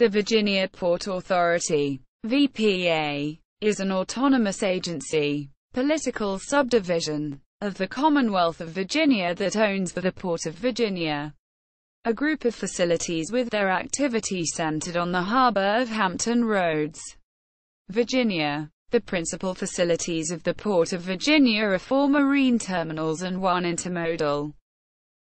The Virginia Port Authority, VPA, is an autonomous agency, political subdivision, of the Commonwealth of Virginia that owns the Port of Virginia, a group of facilities with their activity centered on the harbor of Hampton Roads, Virginia. The principal facilities of the Port of Virginia are 4 marine terminals and 1 intermodal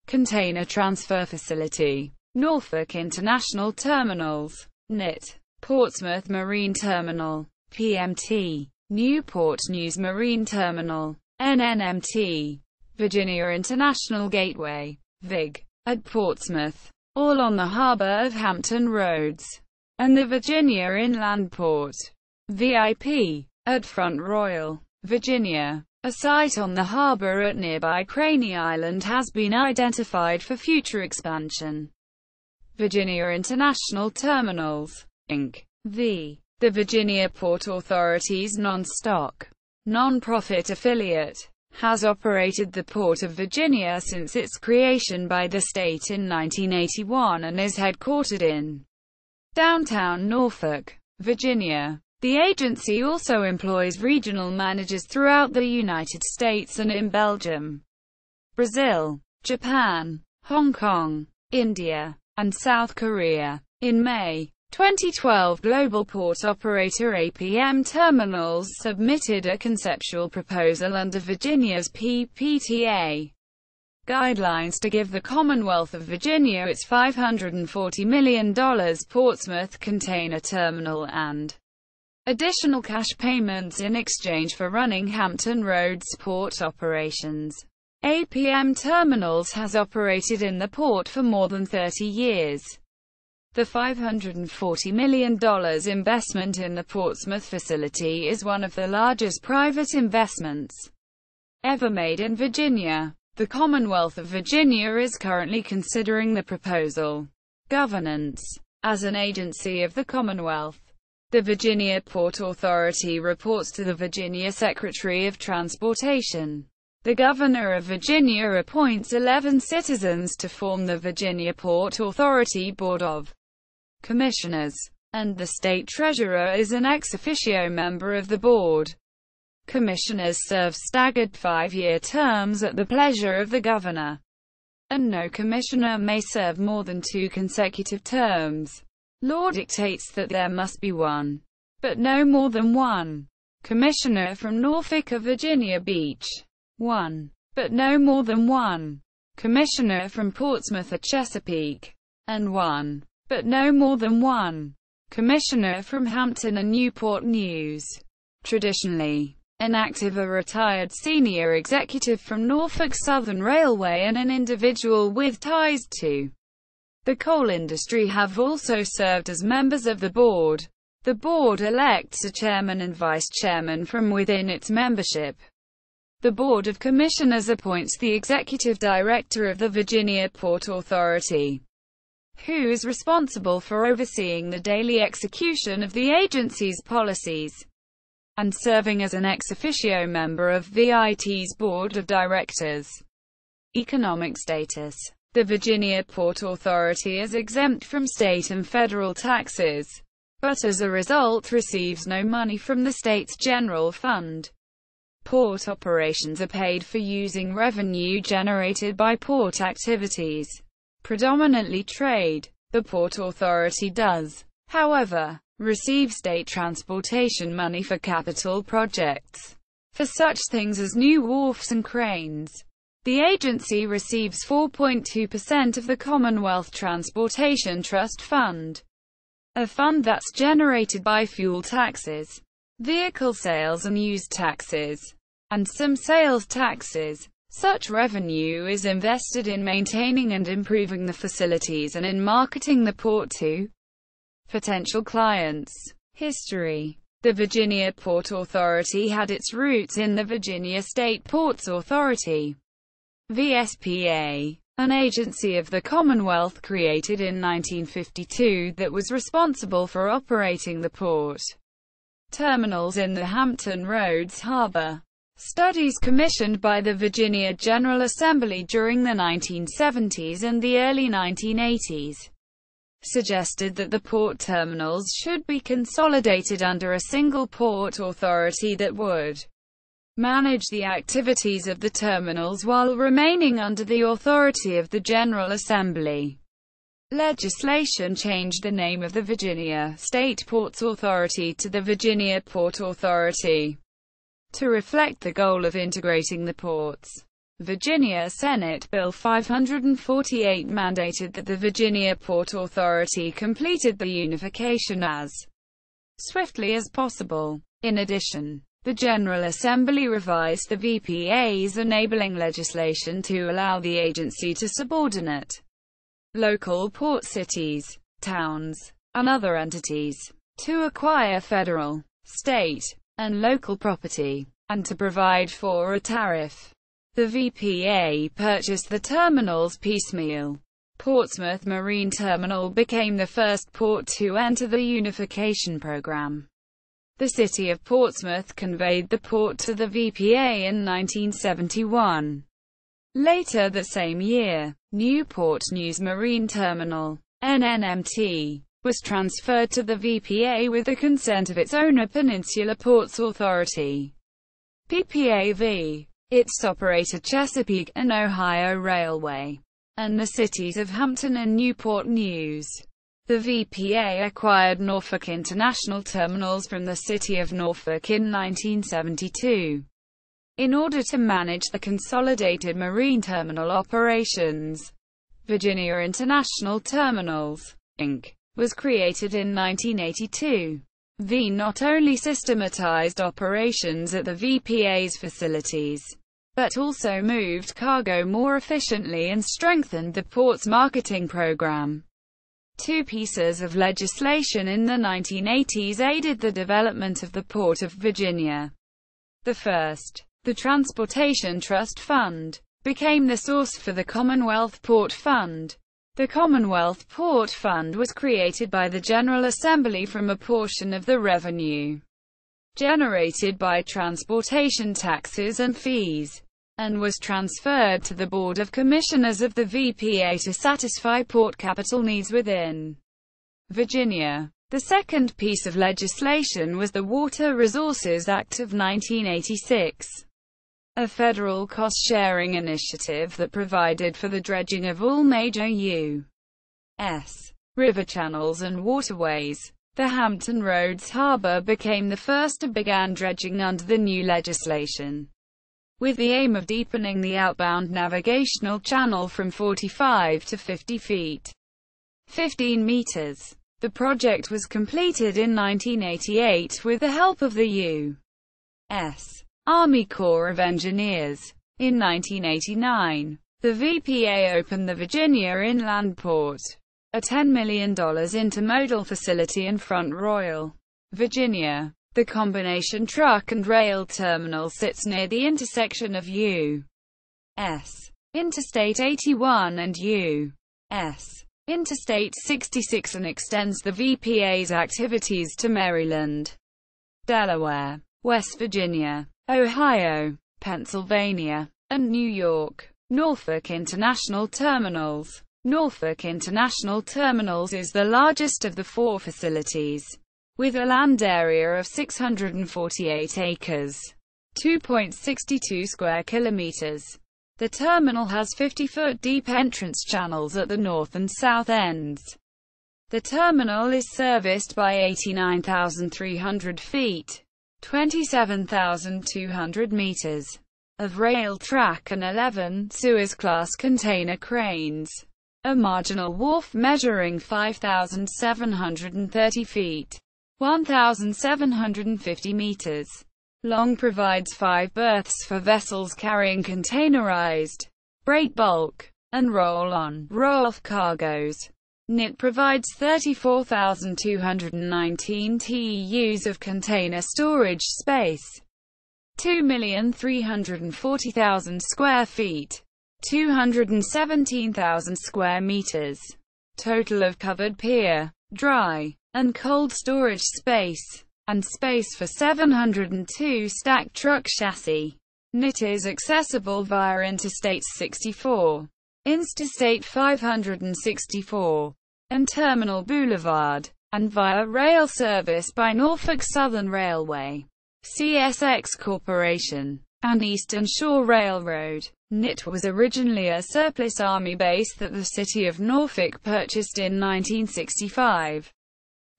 container transfer facility. Norfolk International Terminals, NIT, Portsmouth Marine Terminal, PMT, Newport News Marine Terminal, NNMT, Virginia International Gateway, VIG, at Portsmouth, all on the harbor of Hampton Roads, and the Virginia Inland Port, VIP, at Front Royal, Virginia. A site on the harbor at nearby Craney Island has been identified for future expansion. Virginia International Terminals, Inc. The Virginia Port Authority's non-stock, non-profit affiliate, has operated the Port of Virginia since its creation by the state in 1981 and is headquartered in downtown Norfolk, Virginia. The agency also employs regional managers throughout the United States and in Belgium, Brazil, Japan, Hong Kong, India, and South Korea. In May 2012, global port operator APM Terminals submitted a conceptual proposal under Virginia's PPTA guidelines to give the Commonwealth of Virginia its $540 million Portsmouth Container Terminal and additional cash payments in exchange for running Hampton Roads port operations. APM Terminals has operated in the port for more than 30 years. The $540 million investment in the Portsmouth facility is one of the largest private investments ever made in Virginia. The Commonwealth of Virginia is currently considering the proposal. Governance. As an agency of the Commonwealth, the Virginia Port Authority reports to the Virginia Secretary of Transportation. The Governor of Virginia appoints 11 citizens to form the Virginia Port Authority Board of Commissioners, and the State Treasurer is an ex officio member of the board. Commissioners serve staggered 5-year terms at the pleasure of the Governor, and no commissioner may serve more than 2 consecutive terms. Law dictates that there must be one, but no more than one, commissioner from Norfolk or Virginia Beach. 1, but no more than 1, commissioner from Portsmouth or Chesapeake, and 1, but no more than 1, commissioner from Hampton and Newport News. Traditionally, an active or retired senior executive from Norfolk Southern Railway and an individual with ties to the coal industry have also served as members of the board. The board elects a chairman and vice chairman from within its membership. The Board of Commissioners appoints the executive director of the Virginia Port Authority, who is responsible for overseeing the daily execution of the agency's policies, and serving as an ex officio member of VIT's Board of Directors. Economic status. The Virginia Port Authority is exempt from state and federal taxes, but as a result receives no money from the state's general fund. Port operations are paid for using revenue generated by port activities, predominantly trade. The Port Authority does, however, receive state transportation money for capital projects, for such things as new wharfs and cranes. The agency receives 4.2% of the Commonwealth Transportation Trust Fund, a fund that's generated by fuel taxes, vehicle sales and use taxes, and some sales taxes. Such revenue is invested in maintaining and improving the facilities and in marketing the port to potential clients. History. The Virginia Port Authority had its roots in the Virginia State Ports Authority, VSPA, an agency of the Commonwealth created in 1952 that was responsible for operating the port terminals in the Hampton Roads harbor. Studies commissioned by the Virginia General Assembly during the 1970s and the early 1980s suggested that the port terminals should be consolidated under a single port authority that would manage the activities of the terminals while remaining under the authority of the General Assembly. Legislation changed the name of the Virginia State Ports Authority to the Virginia Port Authority to reflect the goal of integrating the ports. Virginia Senate Bill 548 mandated that the Virginia Port Authority completed the unification as swiftly as possible. In addition, the General Assembly revised the VPA's enabling legislation to allow the agency to subordinate local port cities, towns, and other entities to acquire federal, state, and local property, and to provide for a tariff. The VPA purchased the terminals piecemeal. Portsmouth Marine Terminal became the first port to enter the unification program. The city of Portsmouth conveyed the port to the VPA in 1971. Later that same year, Newport News Marine Terminal, NNMT, was transferred to the VPA with the consent of its owner Peninsula Ports Authority, PPTA. Its operator Chesapeake and Ohio Railway, and the cities of Hampton and Newport News. The VPA acquired Norfolk International Terminals from the city of Norfolk in 1972. In order to manage the consolidated marine terminal operations, Virginia International Terminals, Inc. was created in 1982. V not only systematized operations at the VPA's facilities, but also moved cargo more efficiently and strengthened the port's marketing program. Two pieces of legislation in the 1980s aided the development of the Port of Virginia. The first, the Transportation Trust Fund, became the source for the Commonwealth Port Fund. The Commonwealth Port Fund was created by the General Assembly from a portion of the revenue generated by transportation taxes and fees, and was transferred to the Board of Commissioners of the VPA to satisfy port capital needs within Virginia. The second piece of legislation was the Water Resources Act of 1986. A federal cost-sharing initiative that provided for the dredging of all major U.S. river channels and waterways. The Hampton Roads harbor became the first to begin dredging under the new legislation, with the aim of deepening the outbound navigational channel from 45 to 50 feet, 15 meters. The project was completed in 1988 with the help of the U.S. Army Corps of Engineers. In 1989, the VPA opened the Virginia Inland Port, a $10 million intermodal facility in Front Royal, Virginia. The combination truck and rail terminal sits near the intersection of U.S. Interstate 81 and U.S. Interstate 66 and extends the VPA's activities to Maryland, Delaware, West Virginia, Ohio, Pennsylvania, and New York. Norfolk International Terminals. Norfolk International Terminals is the largest of the four facilities, with a land area of 648 acres, 2.62 square kilometers. The terminal has 50-foot deep entrance channels at the north and south ends. The terminal is serviced by 89,300 feet, 27,200 meters of rail track and 11 Suez-class container cranes. A marginal wharf measuring 5,730 feet, 1,750 meters long provides 5 berths for vessels carrying containerized, break bulk, and roll-on, roll-off cargoes. NIT provides 34,219 TEUs of container storage space, 2,340,000 square feet, 217,000 square meters. Total of covered pier, dry, and cold storage space, and space for 702 stacked truck chassis. NIT is accessible via Interstate 64, Interstate 564, and Terminal Boulevard, and via rail service by Norfolk Southern Railway, CSX Corporation, and Eastern Shore Railroad. NIT was originally a surplus Army base that the city of Norfolk purchased in 1965.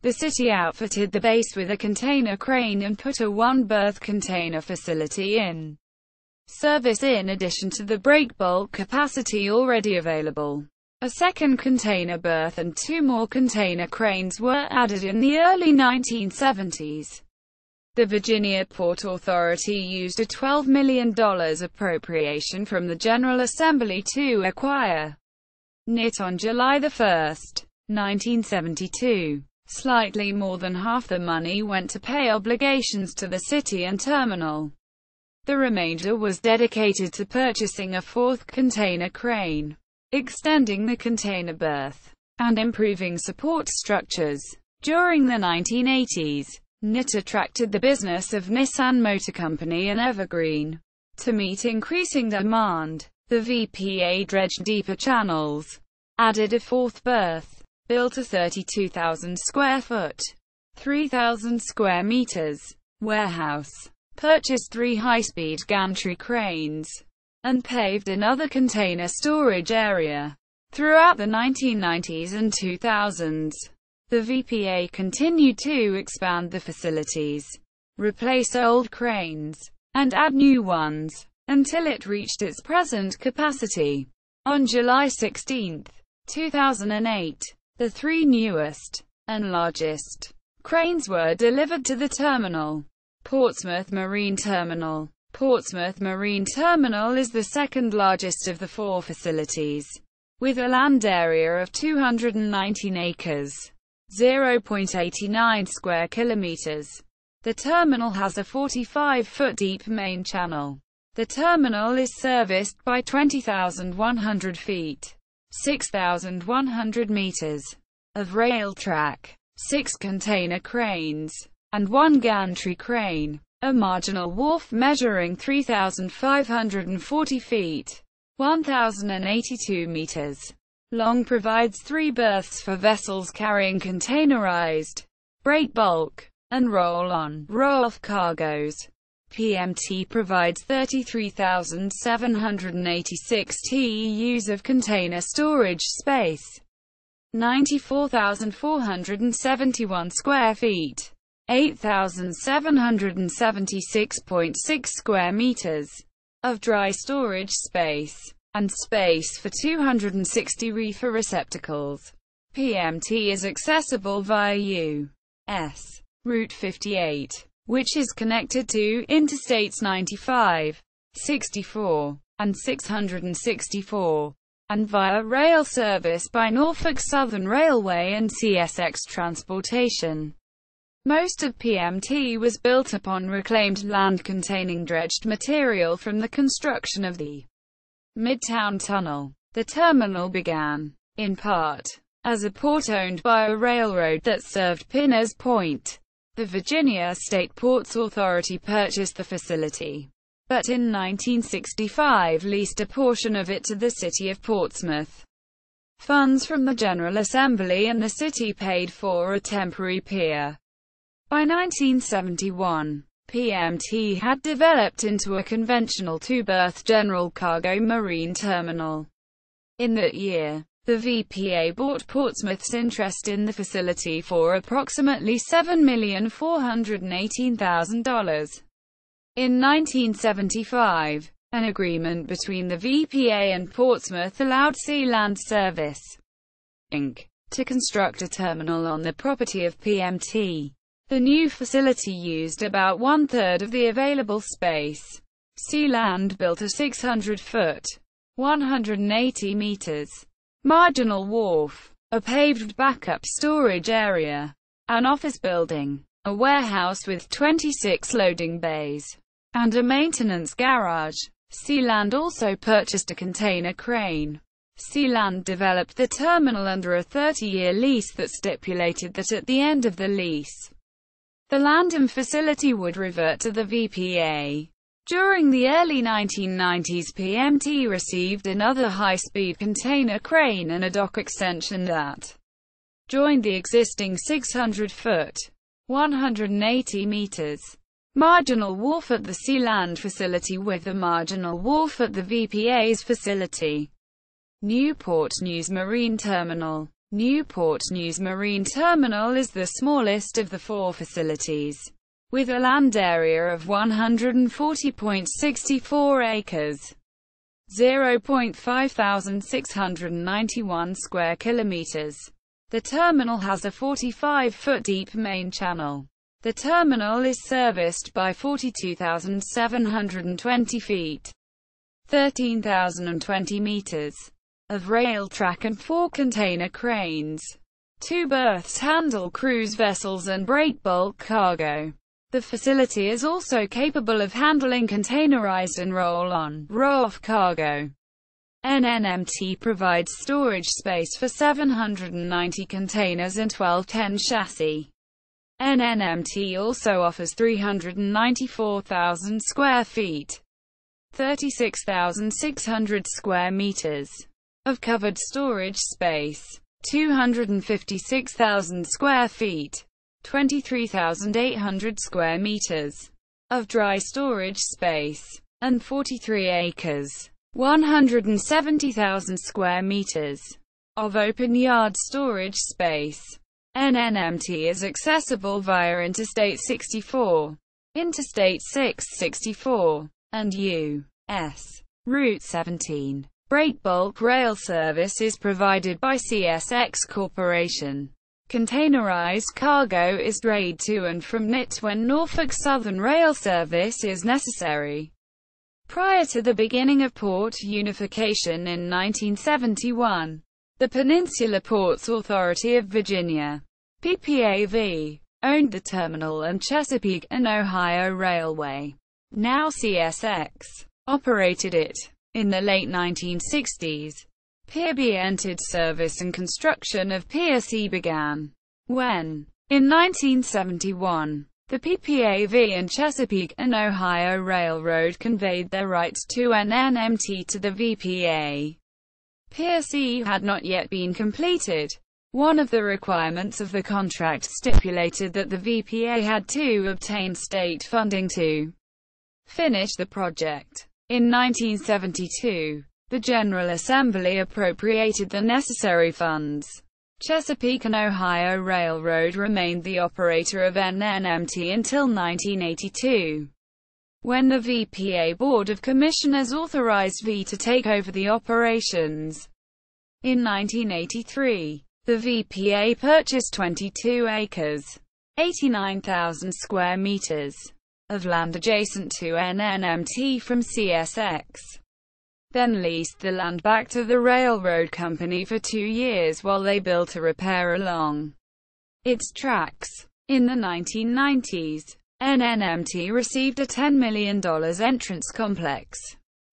The city outfitted the base with a container crane and put a one-berth container facility in service in addition to the breakbulk capacity already available. A second container berth and two more container cranes were added in the early 1970s. The Virginia Port Authority used a $12 million appropriation from the General Assembly to acquire NIT on July 1, 1972. Slightly more than half the money went to pay obligations to the city and terminal. The remainder was dedicated to purchasing a fourth container crane, extending the container berth, and improving support structures. During the 1980s, NIT attracted the business of Nissan Motor Company and Evergreen. To meet increasing demand, the VPA dredged deeper channels, added a fourth berth, built a 32,000 square foot, 3,000 square meters warehouse, purchased 3 high-speed gantry cranes, and paved another container storage area. Throughout the 1990s and 2000s, the VPA continued to expand the facilities, replace old cranes, and add new ones, until it reached its present capacity. On July 16, 2008, the 3 newest and largest cranes were delivered to the terminal. Portsmouth Marine Terminal. Portsmouth Marine Terminal is the second largest of the 4 facilities, with a land area of 219 acres, 0.89 square kilometers. The terminal has a 45-foot deep main channel. The terminal is serviced by 20,100 feet, 6,100 meters of rail track, 6 container cranes, and 1 gantry crane. A marginal wharf measuring 3,540 feet, 1,082 meters long provides 3 berths for vessels carrying containerized, breakbulk, and roll-on, roll-off cargoes. PMT provides 33,786 TEUs of container storage space, 94,471 square feet, 8,776.6 square meters of dry storage space, and space for 260 reefer receptacles. PMT is accessible via U.S. Route 58, which is connected to Interstates 95, 64, and 664, and via rail service by Norfolk Southern Railway and CSX Transportation. Most of PMT was built upon reclaimed land containing dredged material from the construction of the Midtown Tunnel. The terminal began, in part, as a port owned by a railroad that served Pinners Point. The Virginia State Ports Authority purchased the facility, but in 1965 leased a portion of it to the city of Portsmouth. Funds from the General Assembly and the city paid for a temporary pier. By 1971, PMT had developed into a conventional 2-berth general cargo marine terminal. In that year, the VPA bought Portsmouth's interest in the facility for approximately $7,418,000. In 1975, an agreement between the VPA and Portsmouth allowed Sea Land Service, Inc. to construct a terminal on the property of PMT. The new facility used about 1/3 of the available space. Sea Land built a 600-foot, 180 meters, marginal wharf, a paved backup storage area, an office building, a warehouse with 26 loading bays, and a maintenance garage. Sea Land also purchased a container crane. Sea Land developed the terminal under a 30-year lease that stipulated that at the end of the lease, the land and facility would revert to the VPA. During the early 1990s, PMT received another high-speed container crane and a dock extension that joined the existing 600-foot (180 meters) marginal wharf at the Sealand facility with the marginal wharf at the VPA's facility, Newport News Marine Terminal. Newport News Marine Terminal is the smallest of the four facilities, with a land area of 140.64 acres, 0.5691 square kilometers. The terminal has a 45-foot deep main channel. The terminal is serviced by 42,720 feet, 13,020 meters of rail track and 4 container cranes. 2 berths handle cruise vessels and breakbulk cargo. The facility is also capable of handling containerized and roll-on, roll-off cargo. NNMT provides storage space for 790 containers and 1210 chassis. NNMT also offers 394,000 square feet, 36,600 square meters of covered storage space, 256,000 square feet, 23,800 square meters of dry storage space, and 43 acres, 170,000 square meters of open yard storage space. NNMT is accessible via Interstate 64, Interstate 664, and U.S. Route 17. Breakbulk rail service is provided by CSX Corporation. Containerized cargo is drayed to and from NIT when Norfolk Southern rail service is necessary. Prior to the beginning of port unification in 1971, the Peninsula Ports Authority of Virginia, PPTA, owned the terminal, and Chesapeake and Ohio Railway, now CSX, operated it. In the late 1960s, Pier B entered service and construction of Pier C began. When, in 1971, the PPTA and Chesapeake and Ohio Railroad conveyed their rights to NNMT to the VPA, Pier C had not yet been completed. One of the requirements of the contract stipulated that the VPA had to obtain state funding to finish the project. In 1972, the General Assembly appropriated the necessary funds. Chesapeake and Ohio Railroad remained the operator of NNMT until 1982, when the VPA Board of Commissioners authorized V to take over the operations. In 1983, the VPA purchased 22 acres, 89,000 square meters, of land adjacent to NNMT from CSX, then leased the land back to the railroad company for 2 years while they built a repair along its tracks. In the 1990s, NNMT received a $10 million entrance complex,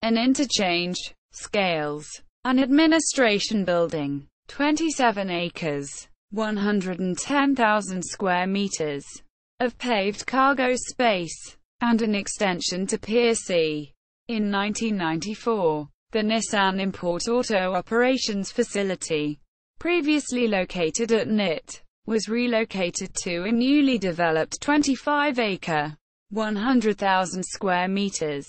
an interchange, scales, an administration building, 27 acres, 110,000 square meters of paved cargo space, and an extension to Pier C. In 1994, the Nissan Import Auto Operations facility, previously located at NIT, was relocated to a newly developed 25-acre, 100,000 square meters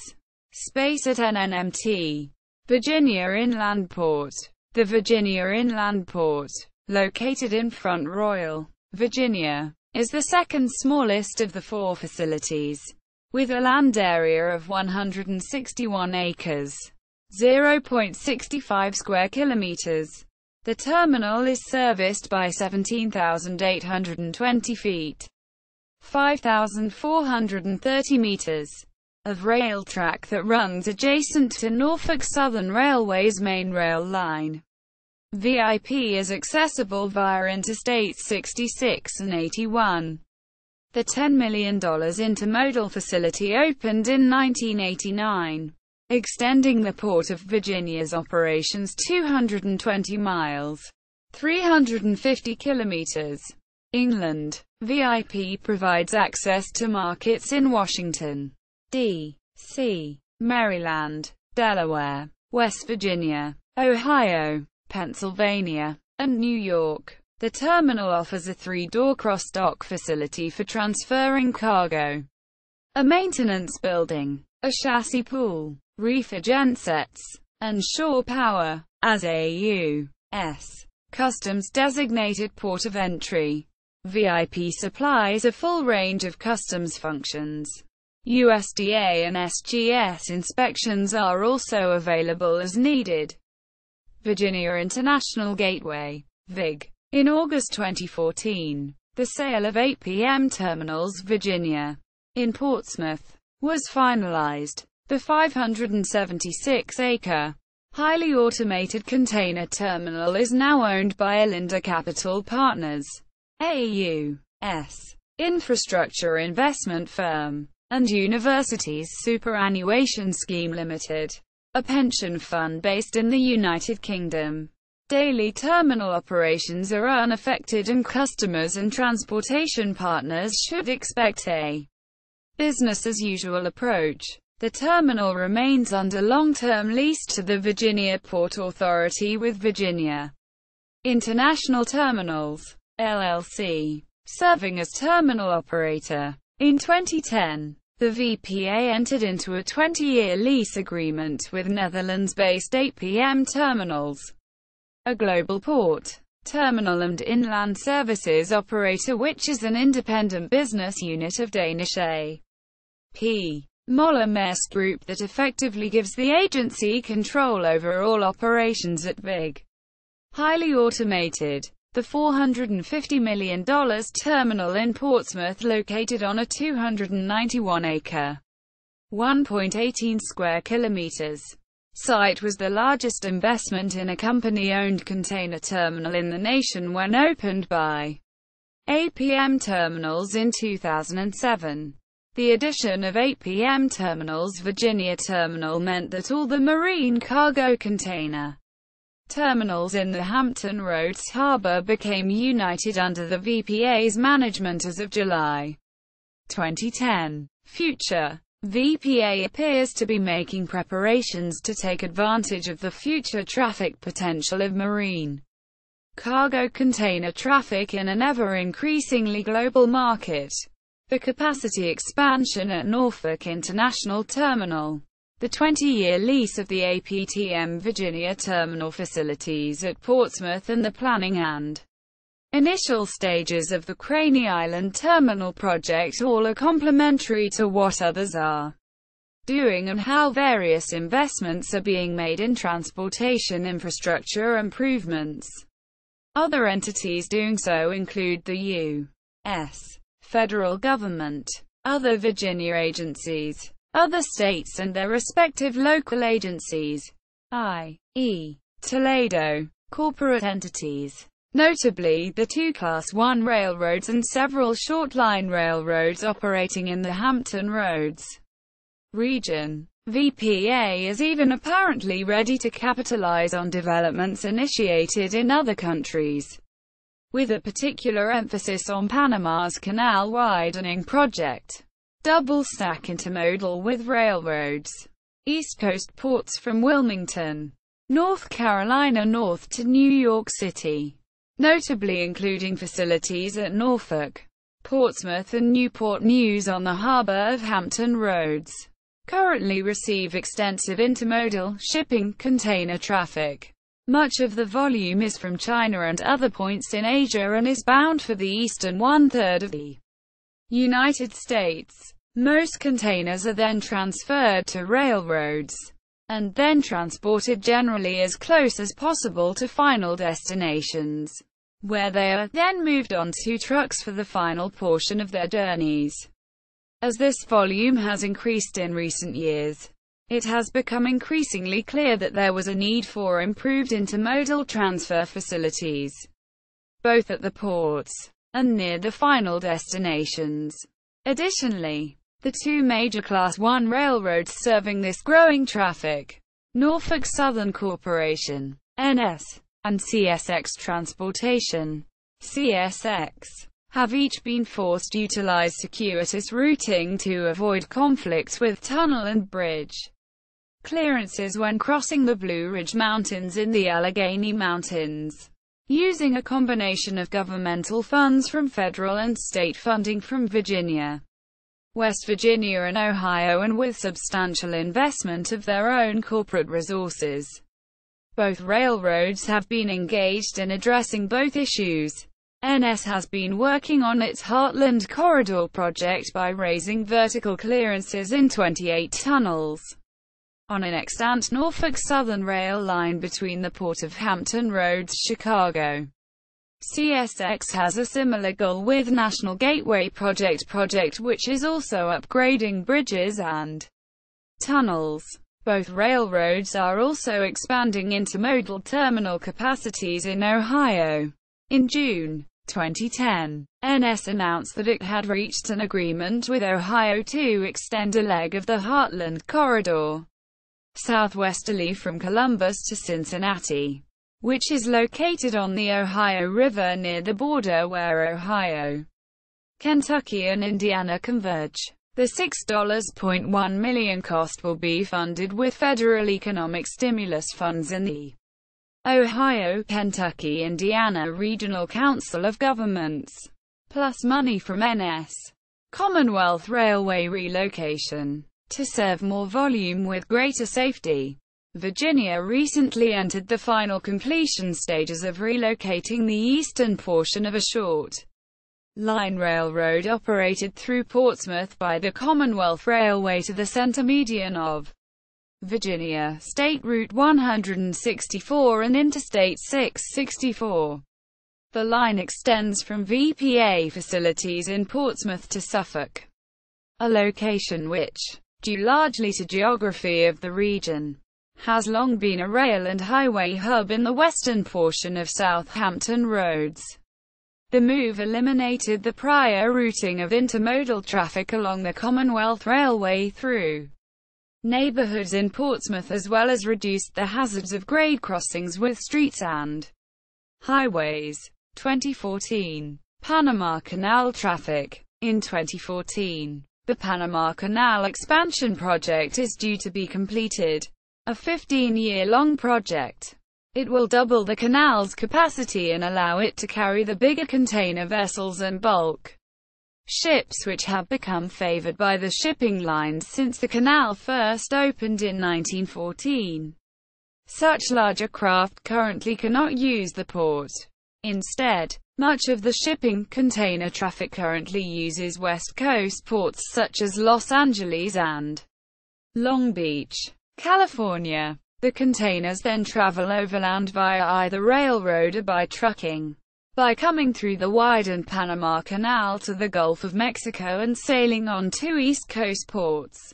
space at NNMT, Virginia Inland Port. The Virginia Inland Port, located in Front Royal, Virginia, is the second smallest of the 4 facilities, with a land area of 161 acres, 0.65 square kilometers. The terminal is serviced by 17,820 feet, 5,430 meters of rail track that runs adjacent to Norfolk Southern Railway's main rail line. VIP is accessible via Interstate 66 and 81. The $10 million intermodal facility opened in 1989, extending the Port of Virginia's operations 220 miles, 350 kilometers, inland. VIP provides access to markets in Washington, D.C., Maryland, Delaware, West Virginia, Ohio, Pennsylvania, and New York. The terminal offers a 3-door cross-dock facility for transferring cargo, a maintenance building, a chassis pool, reefer gensets, and shore power. As a U.S. Customs-designated port of entry, VIP supplies a full range of customs functions. USDA and SGS inspections are also available as needed. Virginia International Gateway, VIG. In August 2014, the sale of APM Terminals Virginia in Portsmouth was finalized. The 576-acre, highly automated container terminal is now owned by Alinda Capital Partners, a U.S. infrastructure investment firm, and Universities Superannuation Scheme Limited, a pension fund based in the United Kingdom. Daily terminal operations are unaffected and customers and transportation partners should expect a business-as-usual approach. The terminal remains under long-term lease to the Virginia Port Authority with Virginia International Terminals, LLC, serving as terminal operator. In 2010, the VPA entered into a 20-year lease agreement with Netherlands-based APM Terminals, a global port, terminal and inland services operator which is an independent business unit of Danish A.P. Moller-Maersk Group that effectively gives the agency control over all operations at VIG. Highly automated, the $450 million terminal in Portsmouth, located on a 291-acre, 1.18 square kilometers site, was the largest investment in a company-owned container terminal in the nation when opened by APM Terminals in 2007. The addition of APM Terminals Virginia Terminal meant that all the marine cargo container terminals in the Hampton Roads harbor became united under the VPA's management as of July 2010. Future VPA appears to be making preparations to take advantage of the future traffic potential of marine cargo container traffic in an ever-increasingly global market. The capacity expansion at Norfolk International Terminal, the 20-year lease of the APTM Virginia terminal facilities at Portsmouth, and the planning and initial stages of the Craney Island terminal project all are complementary to what others are doing and how various investments are being made in transportation infrastructure improvements. Other entities doing so include the U.S. federal government, other Virginia agencies, other states and their respective local agencies, i.e., Toledo, corporate entities, notably the 2 Class I railroads and several short-line railroads operating in the Hampton Roads region. VPA is even apparently ready to capitalize on developments initiated in other countries, with a particular emphasis on Panama's canal widening project. Double-stack intermodal with railroads. East Coast ports from Wilmington, North Carolina north to New York City, notably including facilities at Norfolk, Portsmouth and Newport News on the harbor of Hampton Roads, currently receive extensive intermodal shipping container traffic. Much of the volume is from China and other points in Asia and is bound for the eastern one-third of the United States. Most containers are then transferred to railroads, and then transported generally as close as possible to final destinations, where they are then moved on to trucks for the final portion of their journeys. As this volume has increased in recent years, it has become increasingly clear that there was a need for improved intermodal transfer facilities, both at the ports and near the final destinations. Additionally, the 2 major Class I railroads serving this growing traffic, Norfolk Southern Corporation, NS, and CSX Transportation, CSX, have each been forced to utilize circuitous routing to avoid conflicts with tunnel and bridge clearances when crossing the Blue Ridge Mountains in the Allegheny Mountains. using a combination of governmental funds from federal and state funding from Virginia, West Virginia and Ohio, and with substantial investment of their own corporate resources. Both railroads have been engaged in addressing both issues. NS has been working on its Heartland Corridor project by raising vertical clearances in 28 tunnels on an extant Norfolk Southern rail line between the port of Hampton Roads, Chicago. CSX has a similar goal with National Gateway project which is also upgrading bridges and tunnels. Both railroads are also expanding intermodal terminal capacities in Ohio. In June 2010, NS announced that it had reached an agreement with Ohio to extend a leg of the Heartland Corridor southwesterly from Columbus to Cincinnati, which is located on the Ohio River near the border where Ohio, Kentucky and Indiana converge. The $6.1 million cost will be funded with federal economic stimulus funds in the Ohio, Kentucky, Indiana Regional Council of Governments, plus money from NS Commonwealth Railway relocation. To serve more volume with greater safety, Virginia recently entered the final completion stages of relocating the eastern portion of a short line railroad operated through Portsmouth by the Commonwealth Railway to the center median of Virginia, State Route 164 and Interstate 664. The line extends from VPA facilities in Portsmouth to Suffolk, a location which, due largely to geography of the region, has long been a rail and highway hub in the western portion of Hampton Roads. The move eliminated the prior routing of intermodal traffic along the Commonwealth Railway through neighborhoods in Portsmouth, as well as reduced the hazards of grade crossings with streets and highways. 2014. Panama Canal traffic. In 2014, the Panama Canal expansion project is due to be completed, a 15-year-long project. It will double the canal's capacity and allow it to carry the bigger container vessels and bulk ships which have become favored by the shipping lines since the canal first opened in 1914. Such larger craft currently cannot use the port. Instead, much of the shipping container traffic currently uses West Coast ports such as Los Angeles and Long Beach, California. The containers then travel overland via either railroad or by trucking, by coming through the widened Panama Canal to the Gulf of Mexico and sailing on to East Coast ports.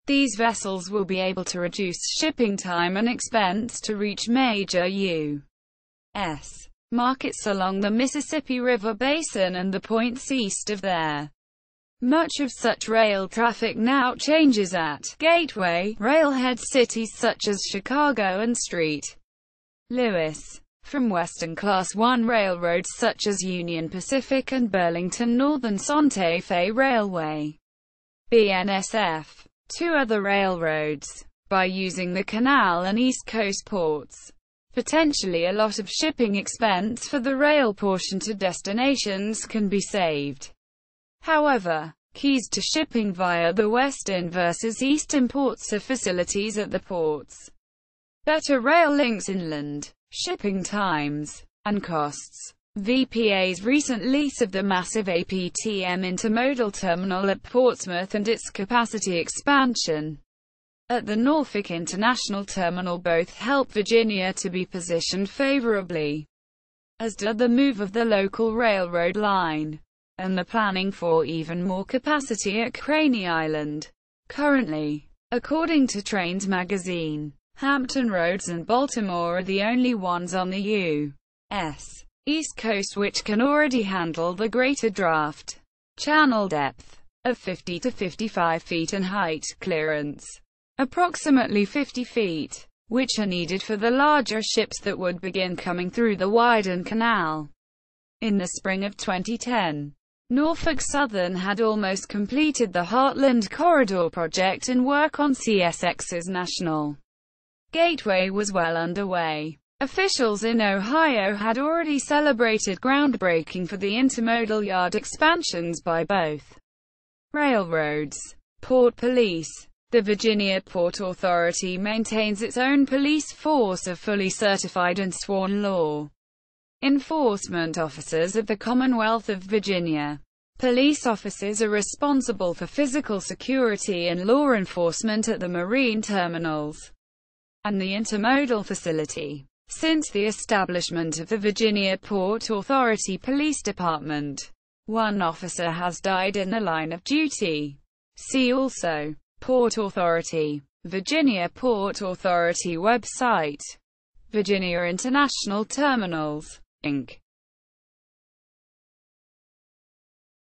These vessels will be able to reduce shipping time and expense to reach major U.S. markets along the Mississippi River Basin and the points east of there. Much of such rail traffic now changes at gateway railhead cities such as Chicago and St. Louis, from Western Class I railroads such as Union Pacific and Burlington Northern Santa Fe Railway, BNSF, to other railroads. By using the canal and East Coast ports, potentially a lot of shipping expense for the rail portion to destinations can be saved. However, keys to shipping via the western versus eastern ports are facilities at the ports, better rail links inland, shipping times, and costs. VPA's recent lease of the massive APM Intermodal Terminal at Portsmouth and its capacity expansion at the Norfolk International Terminal both help Virginia to be positioned favorably, as did the move of the local railroad line and the planning for even more capacity at Craney Island. Currently, according to Trains magazine, Hampton Roads and Baltimore are the only ones on the U.S. East Coast which can already handle the greater draft channel depth of 50 to 55 feet and height clearance, approximately 50 feet, which are needed for the larger ships that would begin coming through the widened canal. In the spring of 2010, Norfolk Southern had almost completed the Heartland Corridor project and work on CSX's National Gateway was well underway. Officials in Ohio had already celebrated groundbreaking for the intermodal yard expansions by both railroads. Port Police. The Virginia Port Authority maintains its own police force of fully certified and sworn law enforcement officers of the Commonwealth of Virginia. Police officers are responsible for physical security and law enforcement at the marine terminals and the intermodal facility. Since the establishment of the Virginia Port Authority Police Department, one officer has died in the line of duty. See also Port Authority. Virginia Port Authority website. Virginia International Terminals, Inc.